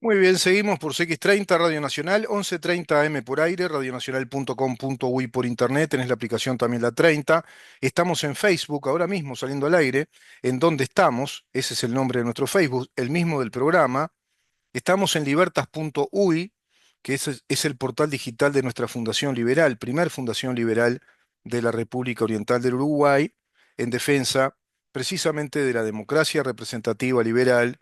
Muy bien, seguimos por CX30, Radio Nacional, 11:30 AM por aire, radionacional.com.uy por internet, tenés la aplicación también la 30. Estamos en Facebook ahora mismo saliendo al aire. ¿En dónde estamos? Ese es el nombre de nuestro Facebook, el mismo del programa. Estamos en libertas.uy, que es el portal digital de nuestra Fundación Liberal, primer Fundación Liberal de la República Oriental del Uruguay, en defensa precisamente de la democracia representativa liberal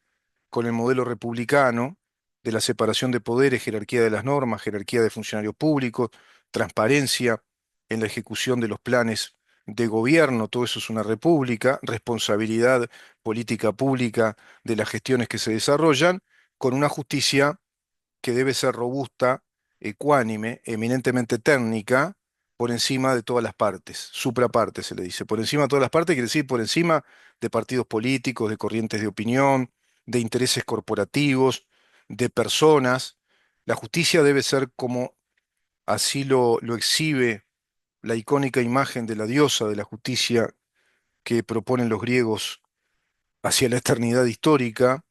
con el modelo republicano, de la separación de poderes, jerarquía de las normas, jerarquía de funcionarios públicos, transparencia en la ejecución de los planes de gobierno, todo eso es una república, responsabilidad política pública de las gestiones que se desarrollan con una justicia que debe ser robusta, ecuánime, eminentemente técnica, por encima de todas las partes, supraparte se le dice. Por encima de todas las partes quiere decir por encima de partidos políticos, de corrientes de opinión, de intereses corporativos, de personas. La justicia debe ser como así lo exhibe la icónica imagen de la diosa de la justicia que proponen los griegos hacia la eternidad histórica,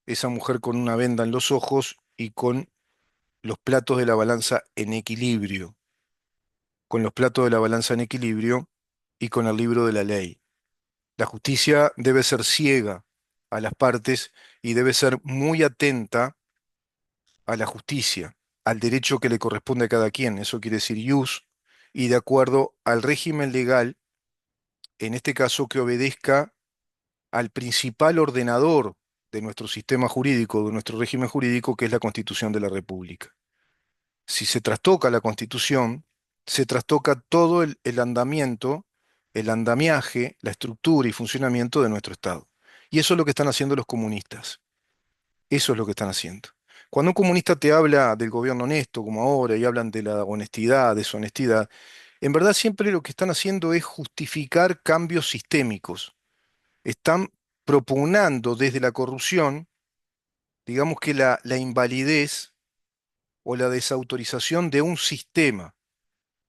esa mujer con una venda en los ojos y con los platos de la balanza en equilibrio, con los platos de la balanza en equilibrio y con el libro de la ley. La justicia debe ser ciega a las partes y debe ser muy atenta a la justicia, al derecho que le corresponde a cada quien, eso quiere decir ius, y de acuerdo al régimen legal, en este caso que obedezca al principal ordenador de nuestro sistema jurídico, de nuestro régimen jurídico, que es la Constitución de la República. Si se trastoca la Constitución, se trastoca todo el andamiento, el andamiaje, la estructura y funcionamiento de nuestro Estado. Y eso es lo que están haciendo los comunistas. Eso es lo que están haciendo. Cuando un comunista te habla del gobierno honesto, como ahora, y hablan de la honestidad, deshonestidad, en verdad siempre lo que están haciendo es justificar cambios sistémicos. Están propugnando desde la corrupción, digamos que la invalidez o la desautorización de un sistema,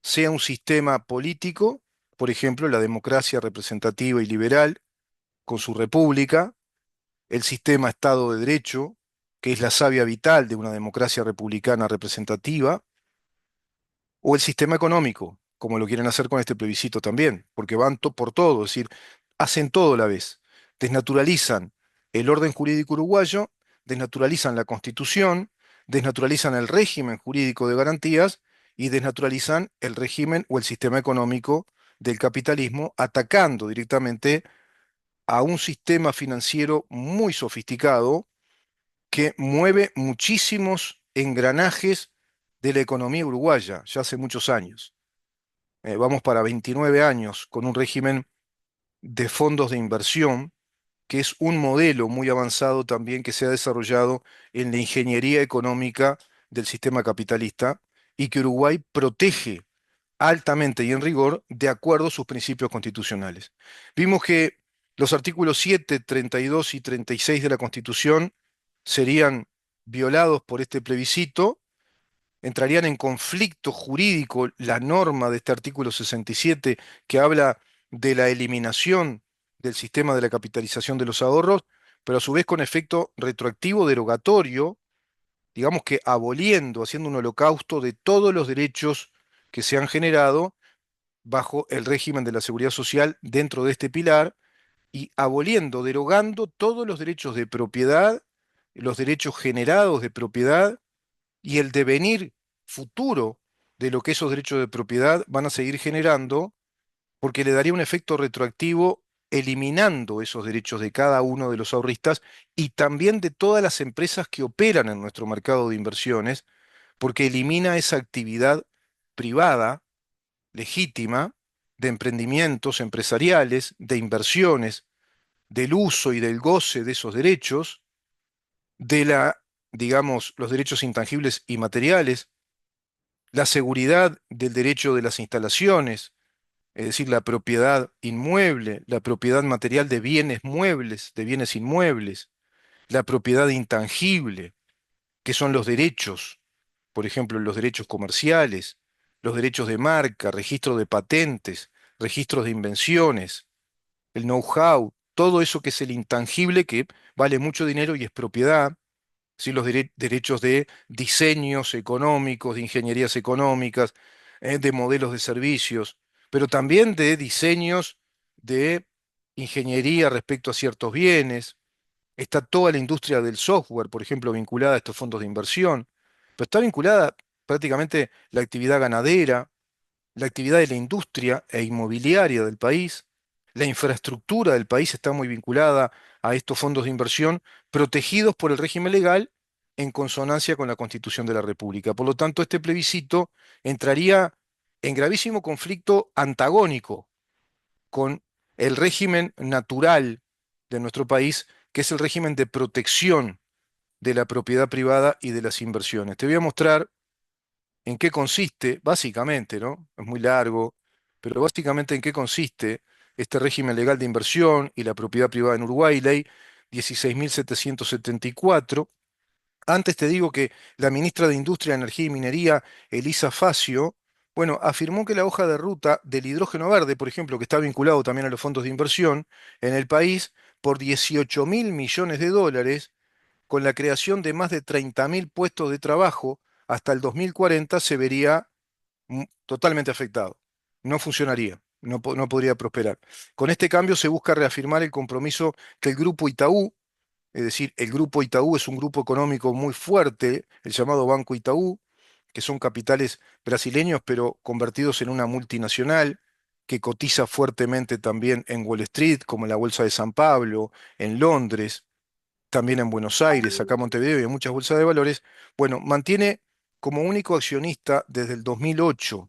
sea un sistema político, por ejemplo, la democracia representativa y liberal, con su república, el sistema Estado de Derecho, que es la savia vital de una democracia republicana representativa, o el sistema económico, como lo quieren hacer con este plebiscito también, porque van por todo, es decir, hacen todo a la vez. Desnaturalizan el orden jurídico uruguayo, desnaturalizan la Constitución, desnaturalizan el régimen jurídico de garantías y desnaturalizan el régimen o el sistema económico del capitalismo, atacando directamente a un sistema financiero muy sofisticado que mueve muchísimos engranajes de la economía uruguaya ya hace muchos años. Vamos para 29 años con un régimen de fondos de inversión, que es un modelo muy avanzado también que se ha desarrollado en la ingeniería económica del sistema capitalista y que Uruguay protege altamente y en rigor de acuerdo a sus principios constitucionales. Vimos que los artículos 7, 32 y 36 de la Constitución serían violados por este plebiscito, entrarían en conflicto jurídico la norma de este artículo 67 que habla de la eliminación del sistema de la capitalización de los ahorros, pero a su vez con efecto retroactivo derogatorio, digamos que aboliendo, haciendo un holocausto de todos los derechos que se han generado bajo el régimen de la seguridad social dentro de este pilar y aboliendo, derogando todos los derechos de propiedad, los derechos generados de propiedad y el devenir futuro de lo que esos derechos de propiedad van a seguir generando, porque le daría un efecto retroactivo eliminando esos derechos de cada uno de los ahorristas y también de todas las empresas que operan en nuestro mercado de inversiones, porque elimina esa actividad privada, legítima, de emprendimientos empresariales, de inversiones, del uso y del goce de esos derechos, de digamos, los derechos intangibles y materiales, la seguridad del derecho de las instalaciones, es decir, la propiedad inmueble, la propiedad material de bienes muebles, de bienes inmuebles, la propiedad intangible, que son los derechos, por ejemplo, los derechos comerciales, los derechos de marca, registro de patentes, registros de invenciones, el know-how, todo eso que es el intangible que vale mucho dinero y es propiedad, ¿sí? Los derechos de diseños económicos, de ingenierías económicas, de modelos de servicios, pero también de diseños de ingeniería respecto a ciertos bienes. Está toda la industria del software, por ejemplo, vinculada a estos fondos de inversión, pero está vinculada prácticamente la actividad ganadera, la actividad de la industria e inmobiliaria del país. La infraestructura del país está muy vinculada a estos fondos de inversión, protegidos por el régimen legal en consonancia con la Constitución de la República. Por lo tanto, este plebiscito entraría en gravísimo conflicto antagónico con el régimen natural de nuestro país, que es el régimen de protección de la propiedad privada y de las inversiones. Te voy a mostrar en qué consiste, básicamente, ¿no? Es muy largo, pero básicamente en qué consiste este régimen legal de inversión y la propiedad privada en Uruguay, ley 16.774. Antes te digo que la ministra de Industria, Energía y Minería, Elisa Facio, bueno, afirmó que la hoja de ruta del hidrógeno verde, por ejemplo, que está vinculado también a los fondos de inversión en el país, por 18.000 millones de dólares, con la creación de más de 30.000 puestos de trabajo hasta el 2040, se vería totalmente afectado. No funcionaría, no podría prosperar. Con este cambio se busca reafirmar el compromiso que el Grupo Itaú, es decir, el Grupo Itaú es un grupo económico muy fuerte, el llamado Banco Itaú, que son capitales brasileños, pero convertidos en una multinacional, que cotiza fuertemente también en Wall Street, como en la Bolsa de San Pablo, en Londres, también en Buenos Aires, acá en Montevideo y en muchas bolsas de valores. Bueno, mantiene como único accionista desde el 2008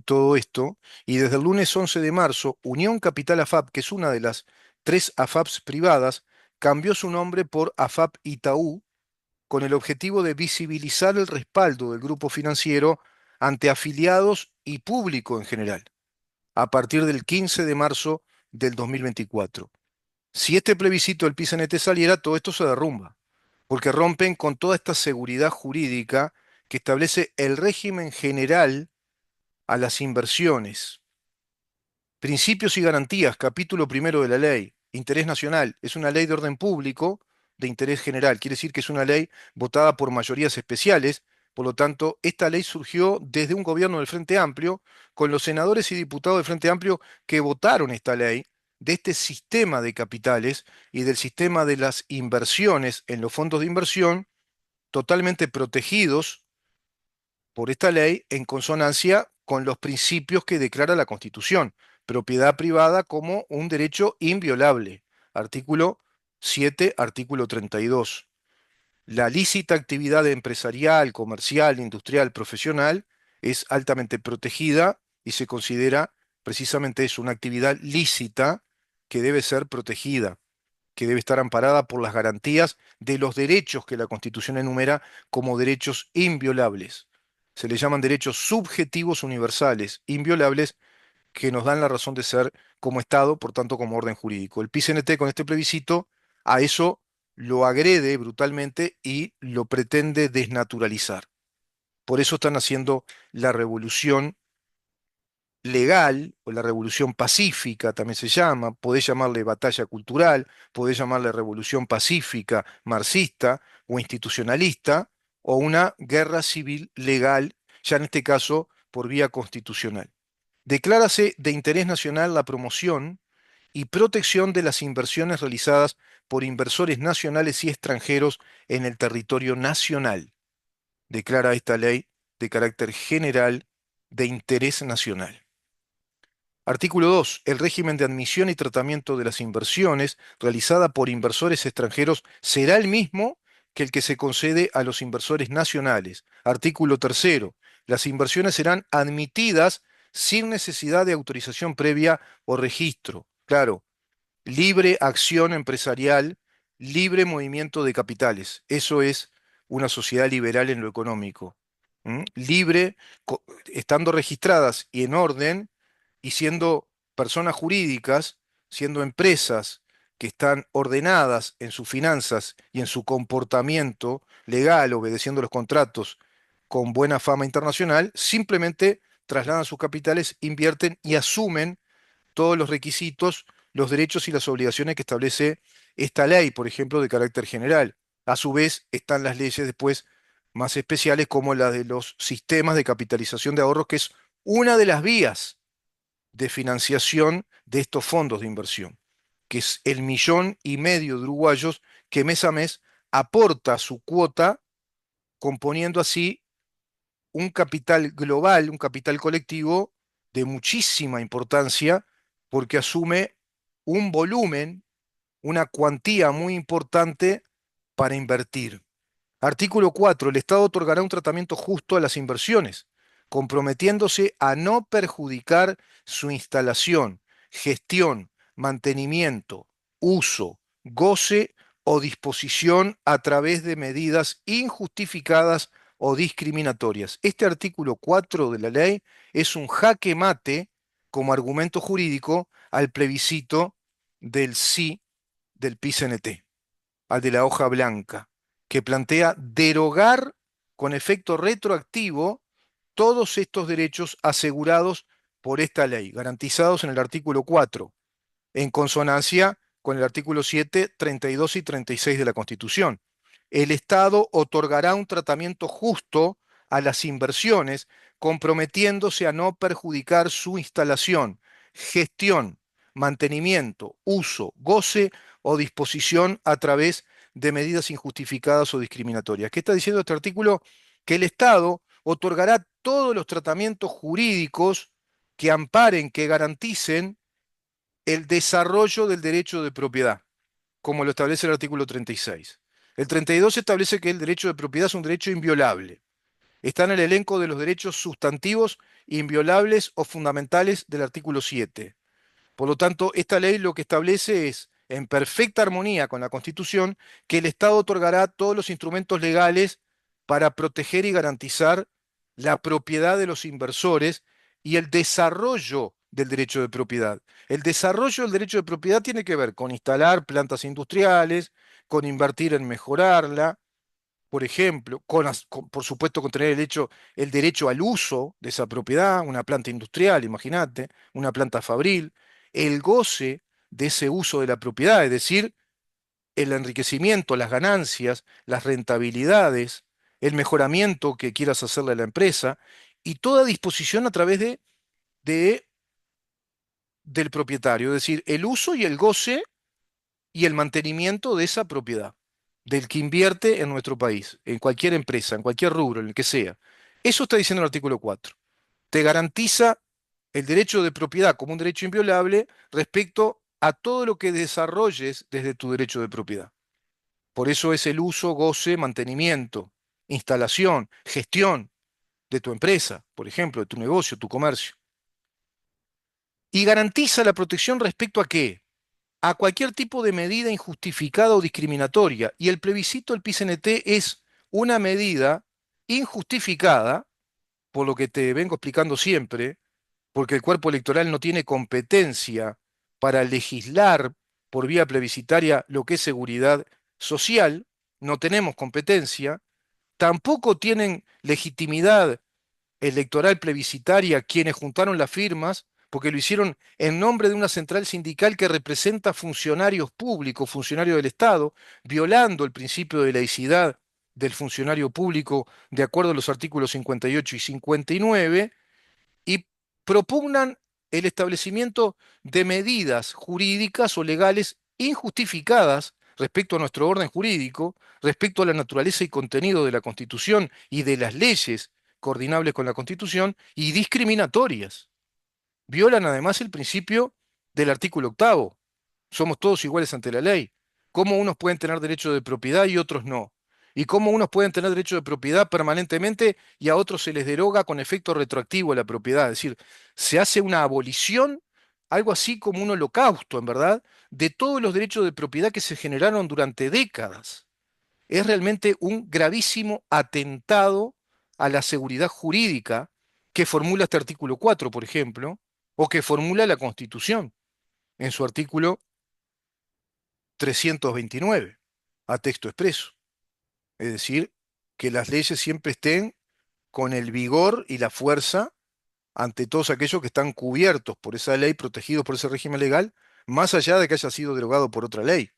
todo esto, y desde el lunes 11 de marzo, Unión Capital AFAP, que es una de las tres AFAPs privadas, cambió su nombre por AFAP Itaú, con el objetivo de visibilizar el respaldo del grupo financiero ante afiliados y público en general, a partir del 15 de marzo del 2024. Si este plebiscito del PIS-NT saliera, todo esto se derrumba, porque rompen con toda esta seguridad jurídica que establece el régimen general a las inversiones. Principios y garantías, capítulo primero de la ley. Interés nacional. Es una ley de orden público de interés general. Quiere decir que es una ley votada por mayorías especiales. Por lo tanto, esta ley surgió desde un gobierno del Frente Amplio, con los senadores y diputados del Frente Amplio que votaron esta ley, de este sistema de capitales y del sistema de las inversiones en los fondos de inversión, totalmente protegidos por esta ley en consonancia con los principios que declara la Constitución. Propiedad privada como un derecho inviolable. Artículo 7, artículo 32. La lícita actividad empresarial, comercial, industrial, profesional es altamente protegida y se considera precisamente eso, una actividad lícita que debe ser protegida, que debe estar amparada por las garantías de los derechos que la Constitución enumera como derechos inviolables. Se le llaman derechos subjetivos universales, inviolables, que nos dan la razón de ser como Estado, por tanto como orden jurídico. El PIS-NT con este plebiscito a eso lo agrede brutalmente y lo pretende desnaturalizar. Por eso están haciendo la revolución legal, o la revolución pacífica también se llama, podés llamarle batalla cultural, podés llamarle revolución pacífica, marxista o institucionalista, o una guerra civil legal, ya en este caso por vía constitucional. Declárase de interés nacional la promoción y protección de las inversiones realizadas por inversores nacionales y extranjeros en el territorio nacional. Declara esta ley de carácter general de interés nacional. Artículo 2. El régimen de admisión y tratamiento de las inversiones realizada por inversores extranjeros será el mismo que el que se concede a los inversores nacionales. Artículo 3. Las inversiones serán admitidas sin necesidad de autorización previa o registro. Claro, libre acción empresarial, libre movimiento de capitales. Eso es una sociedad liberal en lo económico. Libre, estando registradas y en orden, y siendo personas jurídicas, siendo empresas que están ordenadas en sus finanzas y en su comportamiento legal, obedeciendo los contratos con buena fama internacional, simplemente trasladan sus capitales, invierten y asumen todos los requisitos, los derechos y las obligaciones que establece esta ley, por ejemplo, de carácter general. A su vez, están las leyes después más especiales como la de los sistemas de capitalización de ahorros, que es una de las vías de financiación de estos fondos de inversión, que es el 1,5 millones de uruguayos que mes a mes aporta su cuota, componiendo así un capital global, un capital colectivo de muchísima importancia, porque asume un volumen, una cuantía muy importante para invertir. Artículo 4. El Estado otorgará un tratamiento justo a las inversiones, comprometiéndose a no perjudicar su instalación, gestión, mantenimiento, uso, goce o disposición a través de medidas injustificadas o discriminatorias. Este artículo 4 de la ley es un jaque mate como argumento jurídico al plebiscito del sí del PIS-NT, al de la hoja blanca, que plantea derogar con efecto retroactivo todos estos derechos asegurados por esta ley, garantizados en el artículo 4, en consonancia con el artículo 7, 32 y 36 de la Constitución. El Estado otorgará un tratamiento justo a las inversiones, comprometiéndose a no perjudicar su instalación, gestión, mantenimiento, uso, goce o disposición a través de medidas injustificadas o discriminatorias. ¿Qué está diciendo este artículo? Que el Estado otorgará todos los tratamientos jurídicos que amparen, que garanticen el desarrollo del derecho de propiedad, como lo establece el artículo 36. El 32 establece que el derecho de propiedad es un derecho inviolable. Está en el elenco de los derechos sustantivos inviolables o fundamentales del artículo 7. Por lo tanto, esta ley lo que establece es, en perfecta armonía con la Constitución, que el Estado otorgará todos los instrumentos legales para proteger y garantizar la propiedad de los inversores y el desarrollo del derecho de propiedad. El desarrollo del derecho de propiedad tiene que ver con instalar plantas industriales, con invertir en mejorarla, por ejemplo, por supuesto, con tener el derecho al uso de esa propiedad, una planta industrial, imagínate, una planta fabril, el goce de ese uso de la propiedad, es decir, el enriquecimiento, las ganancias, las rentabilidades, el mejoramiento que quieras hacerle a la empresa, y toda disposición a través de- del propietario, es decir, el uso y el goce y el mantenimiento de esa propiedad, del que invierte en nuestro país, en cualquier empresa, en cualquier rubro, en el que sea. Eso está diciendo el artículo 4. Te garantiza el derecho de propiedad como un derecho inviolable respecto a todo lo que desarrolles desde tu derecho de propiedad. Por eso es el uso, goce, mantenimiento, instalación, gestión de tu empresa, por ejemplo, de tu negocio, tu comercio. Y garantiza la protección respecto a qué? A cualquier tipo de medida injustificada o discriminatoria. Y el plebiscito del PCNT es una medida injustificada, por lo que te vengo explicando siempre, porque el cuerpo electoral no tiene competencia para legislar por vía plebiscitaria lo que es seguridad social, no tenemos competencia, tampoco tienen legitimidad electoral plebiscitaria quienes juntaron las firmas, porque lo hicieron en nombre de una central sindical que representa funcionarios públicos, funcionarios del Estado, violando el principio de laicidad del funcionario público de acuerdo a los artículos 58 y 59, y propugnan el establecimiento de medidas jurídicas o legales injustificadas respecto a nuestro orden jurídico, respecto a la naturaleza y contenido de la Constitución y de las leyes coordinables con la Constitución, y discriminatorias. Violan además el principio del artículo 8. Somos todos iguales ante la ley. ¿Cómo unos pueden tener derecho de propiedad y otros no? ¿Y cómo unos pueden tener derecho de propiedad permanentemente y a otros se les deroga con efecto retroactivo la propiedad? Es decir, se hace una abolición, algo así como un holocausto, en verdad, de todos los derechos de propiedad que se generaron durante décadas. Es realmente un gravísimo atentado a la seguridad jurídica que formula este artículo 4, por ejemplo, o que formula la Constitución en su artículo 329, a texto expreso. Es decir, que las leyes siempre estén con el vigor y la fuerza ante todos aquellos que están cubiertos por esa ley, protegidos por ese régimen legal, más allá de que haya sido derogado por otra ley.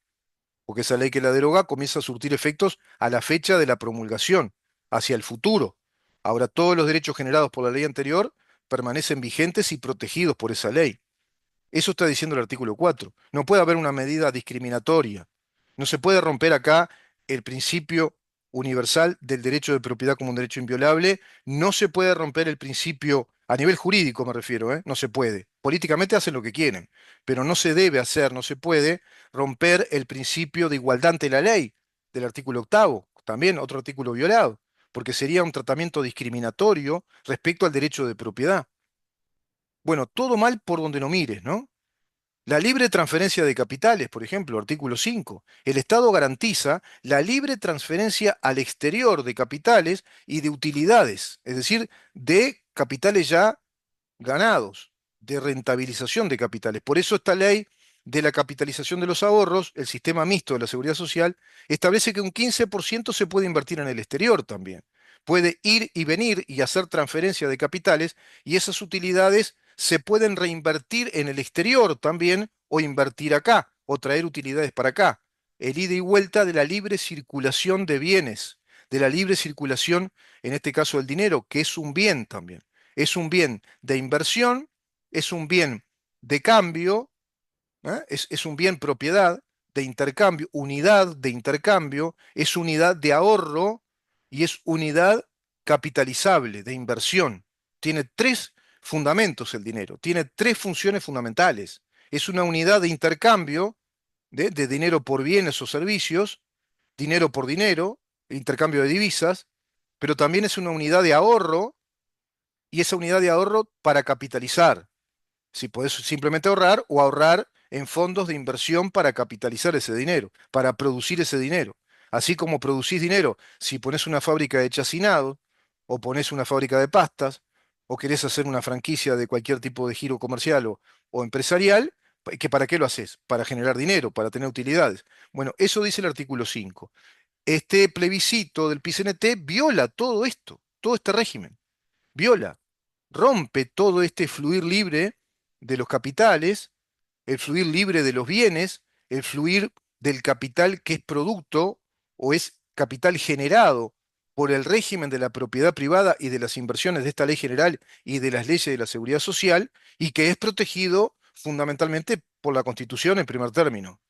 porque esa ley que la deroga comienza a surtir efectos a la fecha de la promulgación, hacia el futuro. Ahora, todos los derechos generados por la ley anterior permanecen vigentes y protegidos por esa ley. Eso está diciendo el artículo 4. No puede haber una medida discriminatoria. No se puede romper acá el principio universal del derecho de propiedad como un derecho inviolable. No se puede romper el principio, a nivel jurídico me refiero, ¿eh? No se puede. Políticamente hacen lo que quieren, pero no se debe hacer, no se puede romper el principio de igualdad ante la ley del artículo octavo, también otro artículo violado, porque sería un tratamiento discriminatorio respecto al derecho de propiedad. Bueno, todo mal por donde no mires, ¿no? La libre transferencia de capitales, por ejemplo, artículo 5. El Estado garantiza la libre transferencia al exterior de capitales y de utilidades, es decir, de capitales ya ganados, de rentabilización de capitales. Por eso esta ley de la capitalización de los ahorros, el sistema mixto de la seguridad social, establece que un 15% se puede invertir en el exterior también. Puede ir y venir y hacer transferencia de capitales y esas utilidades se pueden reinvertir en el exterior también o invertir acá o traer utilidades para acá. El ida y vuelta de la libre circulación de bienes, de la libre circulación, en este caso del dinero, que es un bien también. Es un bien de inversión, es un bien de cambio, ¿eh? Es un bien propiedad de intercambio, unidad de intercambio, es unidad de ahorro y es unidad capitalizable de inversión. Tiene tres fundamentos el dinero, tiene tres funciones fundamentales. Es una unidad de intercambio de dinero por bienes o servicios, dinero por dinero, intercambio de divisas, pero también es una unidad de ahorro y esa unidad de ahorro para capitalizar. Si podés simplemente ahorrar o ahorrar en fondos de inversión para capitalizar ese dinero, para producir ese dinero. Así como producís dinero, si pones una fábrica de chacinado, o pones una fábrica de pastas, o querés hacer una franquicia de cualquier tipo de giro comercial o empresarial, ¿que para qué lo haces? Para generar dinero, para tener utilidades. Bueno, eso dice el artículo 5. Este plebiscito del PCNT viola todo esto, todo este régimen, viola, rompe todo este fluir libre de los capitales, el fluir libre de los bienes, el fluir del capital que es producto o es capital generado por el régimen de la propiedad privada y de las inversiones de esta ley general y de las leyes de la seguridad social, y que es protegido fundamentalmente por la Constitución en primer término.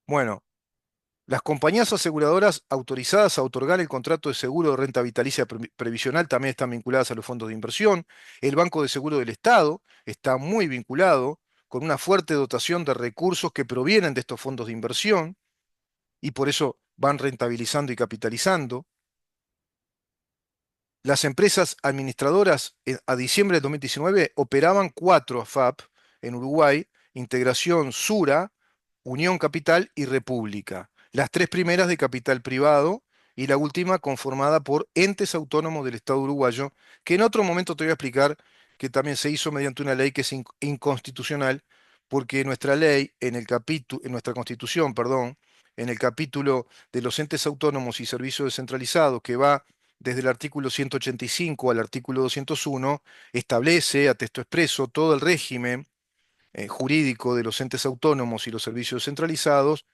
Bueno, las compañías aseguradoras autorizadas a otorgar el contrato de seguro de renta vitalicia previsional también están vinculadas a los fondos de inversión. El Banco de Seguro del Estado está muy vinculado con una fuerte dotación de recursos que provienen de estos fondos de inversión y por eso van rentabilizando y capitalizando. Las empresas administradoras a diciembre del 2019 operaban cuatro AFAP en Uruguay: Integración Sura, Unión Capital y República. Las tres primeras de capital privado y la última conformada por entes autónomos del Estado uruguayo, que en otro momento te voy a explicar que también se hizo mediante una ley que es inconstitucional, porque nuestra ley, en nuestra constitución, perdón, en el capítulo de los entes autónomos y servicios descentralizados, que va desde el artículo 185 al artículo 201, establece a texto expreso todo el régimen jurídico de los entes autónomos y los servicios centralizados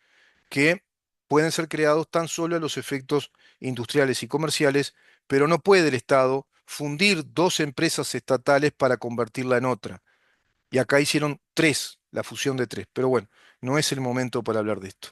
que pueden ser creados tan solo a los efectos industriales y comerciales, pero no puede el Estado fundir dos empresas estatales para convertirla en otra. Y acá hicieron tres, la fusión de tres. Pero bueno, no es el momento para hablar de esto.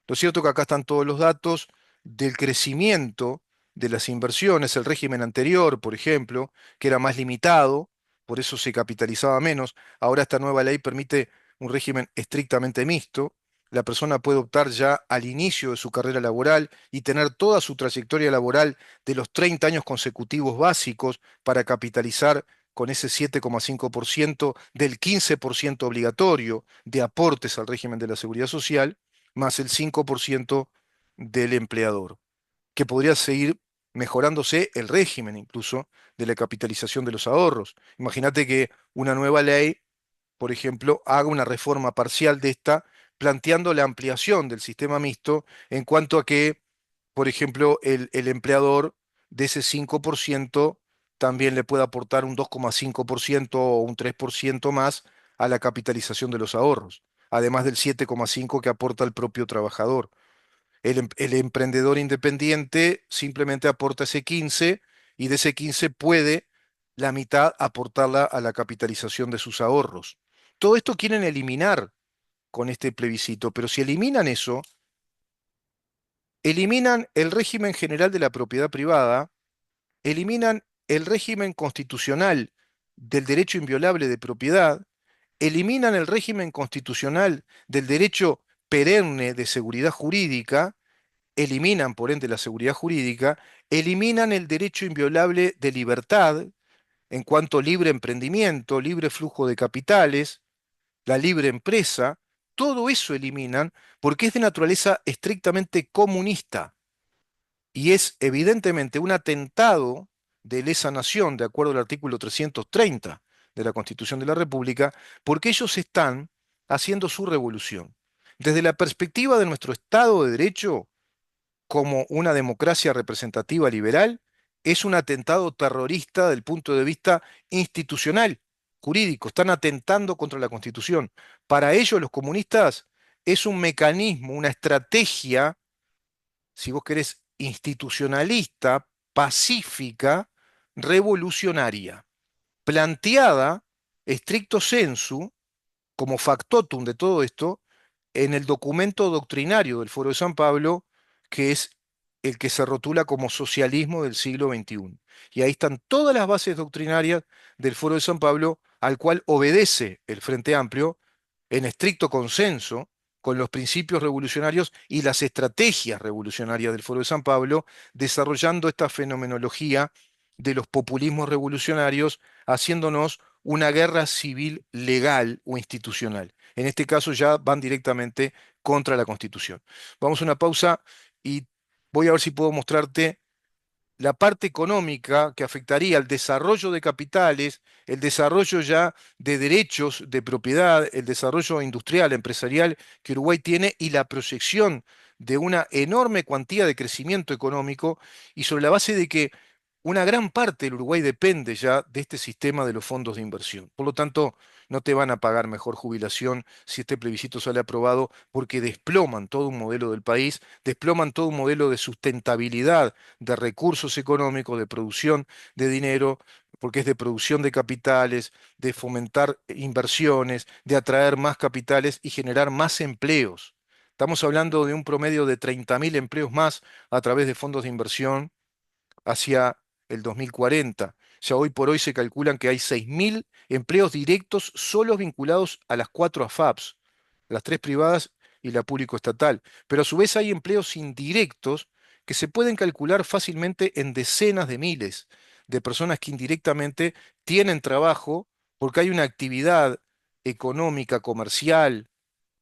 Lo cierto es que acá están todos los datos del crecimiento de las inversiones, el régimen anterior, por ejemplo, que era más limitado, por eso se capitalizaba menos. Ahora esta nueva ley permite un régimen estrictamente mixto. La persona puede optar ya al inicio de su carrera laboral y tener toda su trayectoria laboral de los 30 años consecutivos básicos para capitalizar con ese 7,5% del 15% obligatorio de aportes al régimen de la seguridad social más el 5% del empleador, que podría seguir mejorándose el régimen incluso de la capitalización de los ahorros. Imagínate que una nueva ley, por ejemplo, haga una reforma parcial de esta, planteando la ampliación del sistema mixto en cuanto a que, por ejemplo, el empleador de ese 5% también le pueda aportar un 2,5% o un 3% más a la capitalización de los ahorros. además del 7,5 que aporta el propio trabajador. El emprendedor independiente simplemente aporta ese 15 y de ese 15 puede la mitad aportarla a la capitalización de sus ahorros. Todo esto quieren eliminar con este plebiscito, pero si eliminan eso, eliminan el régimen general de la propiedad privada, eliminan el régimen constitucional del derecho inviolable de propiedad, eliminan el régimen constitucional del derecho perenne de seguridad jurídica, eliminan por ende la seguridad jurídica, eliminan el derecho inviolable de libertad en cuanto libre emprendimiento, libre flujo de capitales, la libre empresa, todo eso eliminan porque es de naturaleza estrictamente comunista y es evidentemente un atentado de lesa nación, de acuerdo al artículo 330 de la Constitución de la República, porque ellos están haciendo su revolución. Desde la perspectiva de nuestro Estado de Derecho, como una democracia representativa liberal, es un atentado terrorista del punto de vista institucional, jurídico. Están atentando contra la Constitución. Para ellos, los comunistas, es un mecanismo, una estrategia, si vos querés, institucionalista, pacífica, revolucionaria, planteada, stricto sensu, como factotum de todo esto, en el documento doctrinario del Foro de San Pablo, que es el que se rotula como socialismo del siglo XXI. Y ahí están todas las bases doctrinarias del Foro de San Pablo, al cual obedece el Frente Amplio, en estricto consenso con los principios revolucionarios y las estrategias revolucionarias del Foro de San Pablo, desarrollando esta fenomenología de los populismos revolucionarios, haciéndonos una guerra civil legal o institucional. En este caso ya van directamente contra la Constitución. Vamos a una pausa y voy a ver si puedo mostrarte la parte económica que afectaría al desarrollo de capitales, el desarrollo ya de derechos de propiedad, el desarrollo industrial, empresarial que Uruguay tiene y la proyección de una enorme cuantía de crecimiento económico y sobre la base de que una gran parte del Uruguay depende ya de este sistema de los fondos de inversión. Por lo tanto, no te van a pagar mejor jubilación si este plebiscito sale aprobado porque desploman todo un modelo del país, desploman todo un modelo de sustentabilidad de recursos económicos, de producción de dinero, porque es de producción de capitales, de fomentar inversiones, de atraer más capitales y generar más empleos. Estamos hablando de un promedio de 30.000 empleos más a través de fondos de inversión hacia el 2040. Ya hoy por hoy se calculan que hay 6.000 empleos directos solos vinculados a las cuatro AFAPs, las tres privadas y la público-estatal. Pero a su vez hay empleos indirectos que se pueden calcular fácilmente en decenas de miles de personas que indirectamente tienen trabajo porque hay una actividad económica, comercial,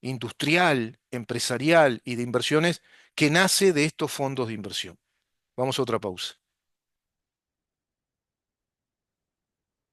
industrial, empresarial y de inversiones que nace de estos fondos de inversión. Vamos a otra pausa.